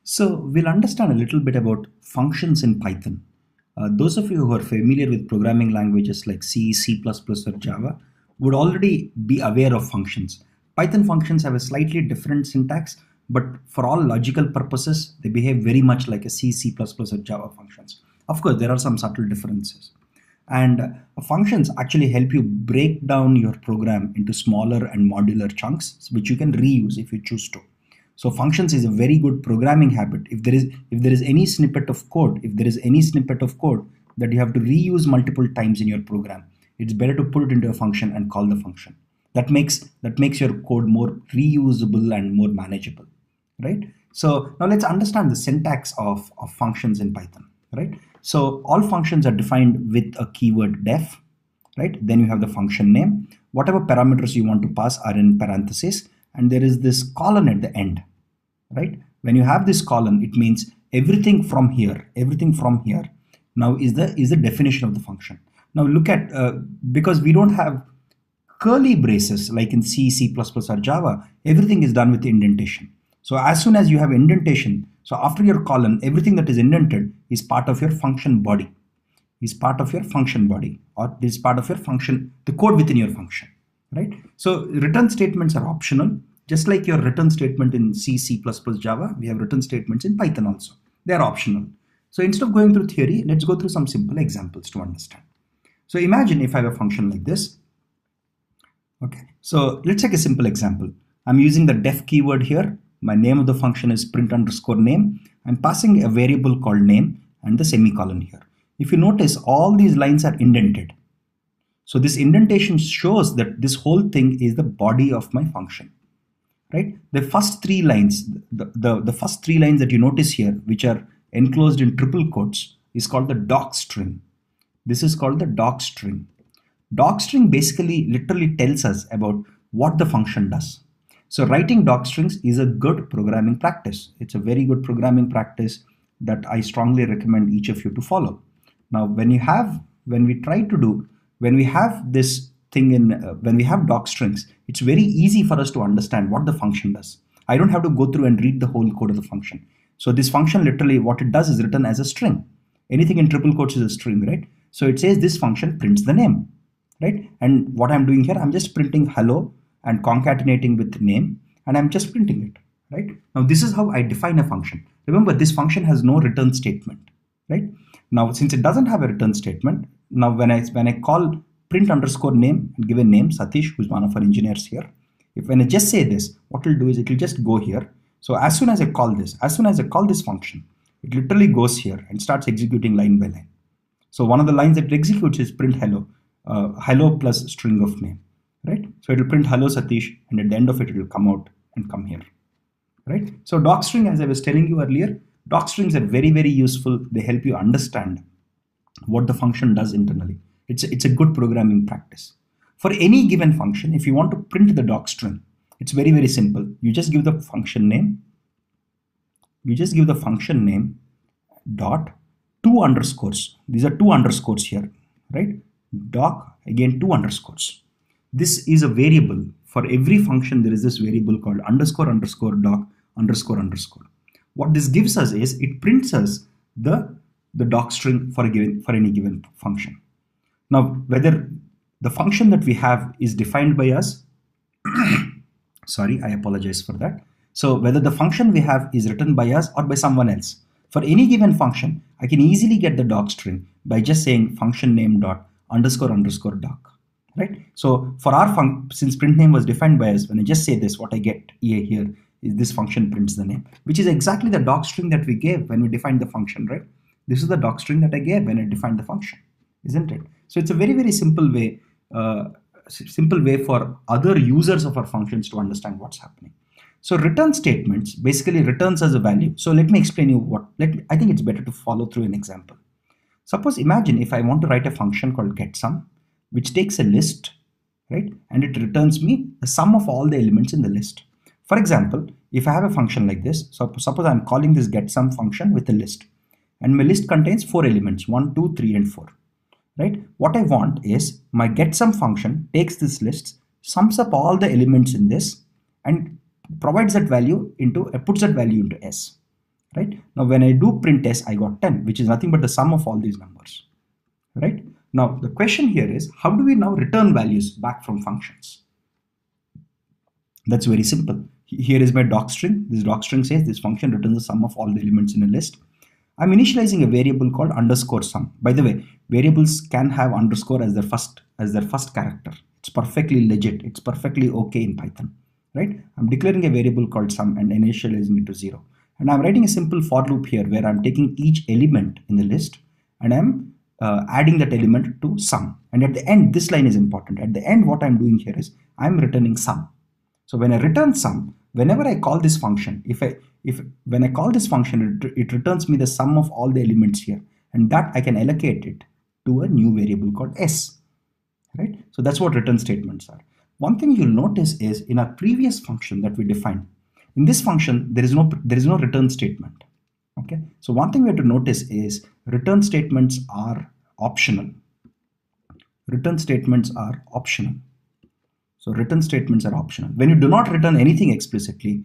So we'll understand a little bit about functions in Python. Those of you who are familiar with programming languages like C, C++, or Java would already be aware of functions. Python functions have a slightly different syntax, but for all logical purposes, they behave very much like a C, C++, or Java functions. Of course, there are some subtle differences. And functions actually help you break down your program into smaller and modular chunks, which you can reuse if you choose to. So functions is a very good programming habit. If there is any snippet of code, that you have to reuse multiple times in your program, it's better to put it into a function and call the function. That makes your code more reusable and more manageable, right? So now let's understand the syntax of functions in Python, right? So all functions are defined with a keyword def, right? Then you have the function name. Whatever parameters you want to pass are in parentheses, and there is this colon at the end, right? When you have this colon, it means everything from here now is the definition of the function. Now look at because we don't have curly braces like in C, C++, or Java, everything is done with indentation. So as soon as you have indentation, so after your colon, everything that is indented is part of your function body, or is part of your function, the code within your function, right? So return statements are optional. Just like your return statement in C, C++, Java, we have return statements in Python also. They are optional. So instead of going through theory, let's go through some simple examples to understand. So imagine if I have a function like this. Okay, so let's take a simple example. I'm using the def keyword here. My name of the function is print_name. I'm passing a variable called name and the semicolon here. If you notice, all these lines are indented. So this indentation shows that this whole thing is the body of my function, right? The first three lines, the first three lines that you notice here, which are enclosed in triple quotes, is called the docstring. This is called the docstring. Docstring basically literally tells us about what the function does. So writing docstrings is a good programming practice. It's a very good programming practice that I strongly recommend each of you to follow. Now, when we have this thing in, when we have docstrings, it's very easy for us to understand what the function does. I don't have to go through and read the whole code of the function. So this function literally what it does is written as a string. Anything in triple quotes is a string, right? So it says this function prints the name, right? And what I'm doing here, I'm just printing hello and concatenating with name, and I'm just printing it, right? Now this is how I define a function. Remember, this function has no return statement, right? Now since it doesn't have a return statement, now when I call print_name and give a name, Satish, who's one of our engineers here, when I just say this, what it'll do is it will just go here. So as soon as I call this function, it literally goes here and starts executing line by line. So one of the lines that it executes is print hello, hello plus string of name, right? So it will print hello Satish, and at the end of it, it will come out and come here, right? So docstring, as I was telling you earlier, docstrings are very, very useful. They help you understand what the function does internally. It's a good programming practice. For any given function, if you want to print the docstring, it's very, very simple. You just give the function name. Dot two underscores. These are two underscores here, right? Doc, again, two underscores. This is a variable. For every function, there is this variable called __doc___. What this gives us is it prints us the docstring for any given function. Now, whether the function that we have is defined by us, sorry, I apologize for that. So whether the function we have is written by us or by someone else, for any given function, I can easily get the docstring by just saying function name dot ___ doc, right? So for our since print name was defined by us, when I just say this, what I get here is this function prints the name, which is exactly the docstring that we gave when we defined the function, right? This is the docstring that I gave when I defined the function, isn't it? So it's a very, very simple way for other users of our functions to understand what's happening. So return statements basically returns as a value. So let me explain you I think it's better to follow through an example. Suppose imagine if I want to write a function called getSum, which takes a list, right? And it returns me the sum of all the elements in the list. For example, if I have a function like this, so suppose I'm calling this getSum function with a list, and my list contains 4 elements, 1, 2, 3, and 4. Right? What I want is my getSum function takes this list, sums up all the elements in this, and provides that value puts that value into S. right? Now when I do print s, I got 10, which is nothing but the sum of all these numbers, right? Now the question here is, how do we now return values back from functions? That's very simple. Here is my docstring. This docstring says this function returns the sum of all the elements in a list. I'm initializing a variable called underscore sum. By the way, variables can have underscore as their first character. It's perfectly legit. It's perfectly okay in Python, right? I'm declaring a variable called sum and initializing it to 0. And I'm writing a simple for loop here where I'm taking each element in the list and I'm adding that element to sum. And at the end, this line is important. At the end, what I'm doing here is I'm returning sum. So when I return sum, whenever I call this function, when I call this function, it returns me the sum of all the elements here, and that I can allocate it to a new variable called s, right? So that's what return statements are. One thing you'll notice is in our previous function that we defined, in this function there is no return statement. Okay, so one thing we have to notice is return statements are optional. Return statements are optional. So return statements are optional. When you do not return anything explicitly,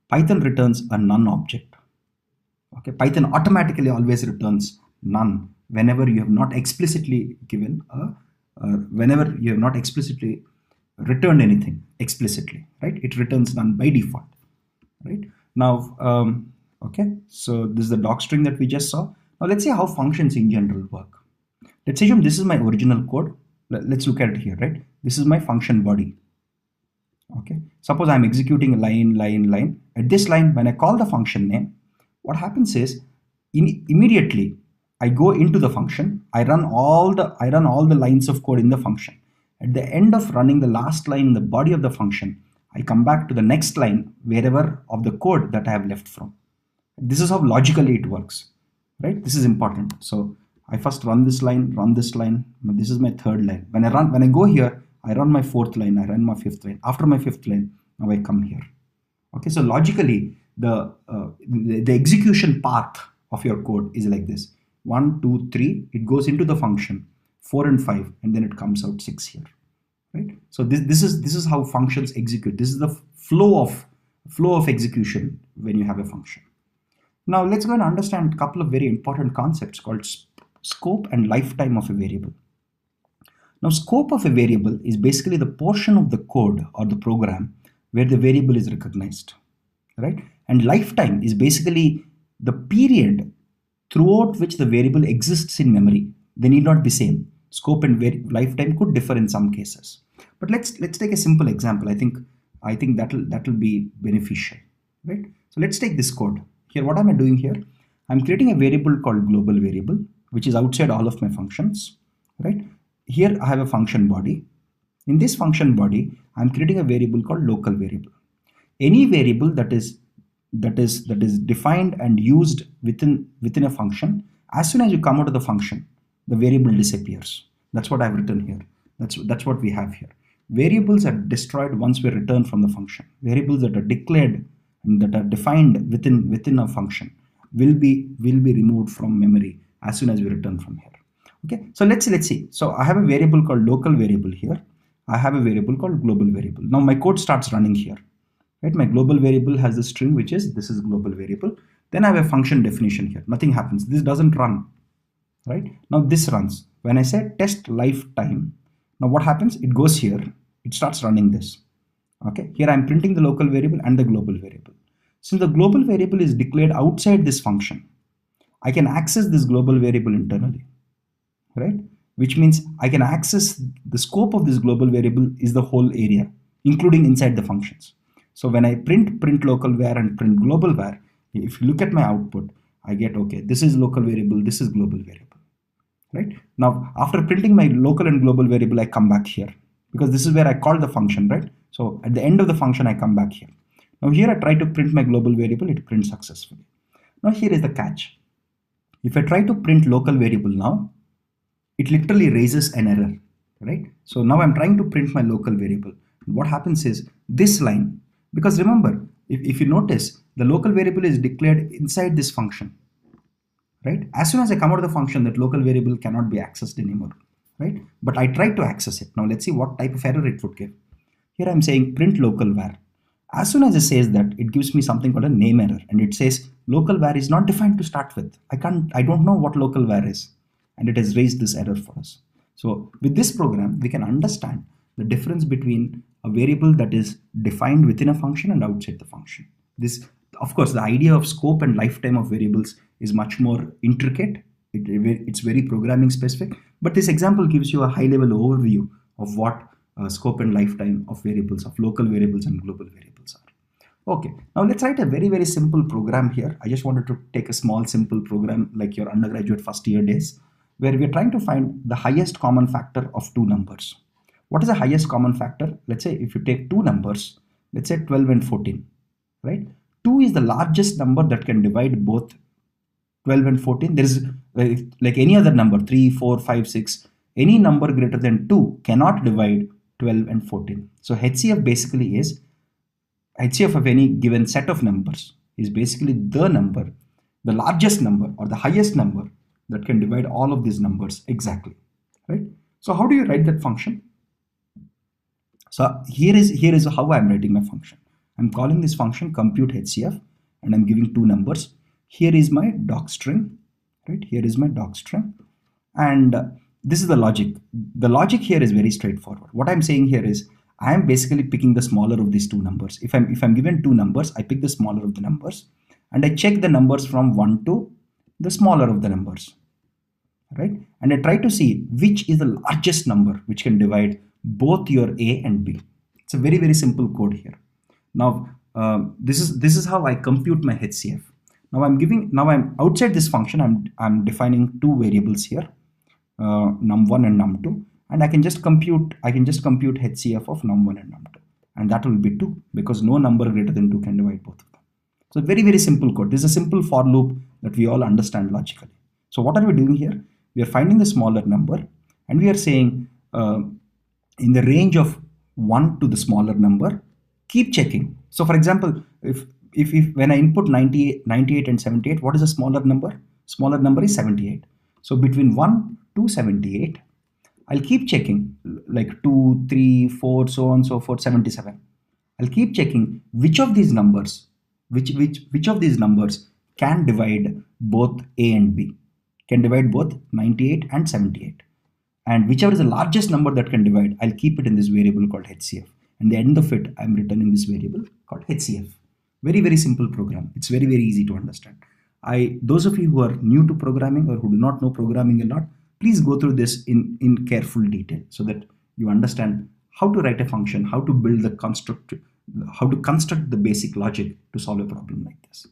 Python returns a none object. Okay, Python automatically always returns none whenever you have not explicitly given whenever you have not explicitly returned anything explicitly, right? It returns none by default, right? Now, okay, so this is the docstring that we just saw. Now let's see how functions in general work. Let's assume this is my original code. Let's look at it here, right? This is my function body. Okay, suppose I'm executing a line. At this line, when I call the function name, what happens is immediately I go into the function. I run all the lines of code in the function. At the end of running the last line in the body of the function, I come back to the next line wherever of the code that I have left from. This is how logically it works, right? This is important. So I first run this line. This is my third line. When I go here, I run my fourth line, I run my fifth line. After my fifth line, now I come here. Okay, so logically, the execution path of your code is like this: 1, 2, 3. It goes into the function, 4 and 5, and then it comes out 6 here. Right. So this is how functions execute. This is the flow of execution when you have a function. Now let's go and understand a couple of very important concepts called scope and lifetime of a variable. Now, scope of a variable is basically the portion of the code or the program where the variable is recognized, right? And lifetime is basically the period throughout which the variable exists in memory. They need not be same. Scope and lifetime could differ in some cases. But let's take a simple example. I think that'll be beneficial, right? So let's take this code. Here, what am I doing here? I'm creating a variable called global variable, which is outside all of my functions, right? Here I have a function body. In this function body, I'm creating a variable called local variable. Any variable that is defined and used within a function, as soon as you come out of the function, the variable disappears. That's what I've written here. That's what we have here. Variables are destroyed once we return from the function. Variables that are declared and that are defined within a function will be removed from memory as soon as we return from here. Okay, so let's see. So I have a variable called local variable here. I have a variable called global variable. Now my code starts running here, right? My global variable has a string, which is this is global variable. Then I have a function definition here. Nothing happens. This doesn't run, right? Now this runs. When I say test lifetime, now what happens? It goes here. It starts running this. Okay, here I'm printing the local variable and the global variable. Since the global variable is declared outside this function, I can access this global variable internally, right? Which means I can access the scope of this global variable is the whole area, including inside the functions. So when I print local var and print global var, if you look at my output, I get, okay, this is local variable, this is global variable, right? Now, after printing my local and global variable, I come back here because this is where I call the function, right? So at the end of the function, I come back here. Now here I try to print my global variable, it prints successfully. Now here is the catch. If I try to print local variable now, it literally raises an error, right? So now I'm trying to print my local variable. What happens is this line, because remember, if you notice, the local variable is declared inside this function, right? As soon as I come out of the function, that local variable cannot be accessed anymore, right? But I tried to access it. Now let's see what type of error it would give. Here I'm saying print local var. As soon as it says that, it gives me something called a name error, and it says local var is not defined to start with. I don't know what local var is, and it has raised this error for us. So with this program, we can understand the difference between a variable that is defined within a function and outside the function. This, of course, the idea of scope and lifetime of variables is much more intricate. It's very programming specific, but this example gives you a high level overview of what scope and lifetime of variables, of local variables and global variables are. Okay, now let's write a very, very simple program here. I just wanted to take a small simple program like your undergraduate first year days, where we're trying to find the highest common factor of two numbers. What is the highest common factor? Let's say if you take two numbers, let's say 12 and 14, right? 2 is the largest number that can divide both 12 and 14. There is like any other number, 3, 4, 5, 6, any number greater than 2 cannot divide 12 and 14. So HCF basically is, HCF of any given set of numbers is basically the number, the largest number or the highest number that can divide all of these numbers exactly, right? So how do you write that function? So here is how I'm writing my function. I'm calling this function compute HCF and I'm giving two numbers. Here is my doc string, right? Here is my doc string, and this is the logic. The logic here is very straightforward. What I'm saying here is I am basically picking the smaller of these two numbers. If I'm given two numbers, I pick the smaller of the numbers and I check the numbers from 1 to the smaller of the numbers, right? And I try to see which is the largest number which can divide both your A and B. It's a very, very simple code here. Now this is how I compute my HCF. Now I'm outside this function. I'm defining two variables here, num1 and num2, and I can just compute HCF of num1 and num2, and that will be 2 because no number greater than 2 can divide both of them. So very, very simple code. This is a simple for loop that we all understand logically. So what are we doing here? We are finding the smaller number and we are saying in the range of 1 to the smaller number, keep checking. So for example, if when I input 98 and 78, what is the smaller number? Smaller number is 78. So between 1 to 78, I'll keep checking like 2, 3, 4, so on, so forth, 77. I'll keep checking which of these numbers, which of these numbers can divide both A and B, can divide both 98 and 78. And whichever is the largest number that can divide, I'll keep it in this variable called HCF. And the end of it, I'm returning this variable called HCF. Very, very simple program. It's very, very easy to understand. Those of you who are new to programming or who do not know programming a lot, please go through this in careful detail so that you understand how to write a function, how to build the construct, how to construct the basic logic to solve a problem like this.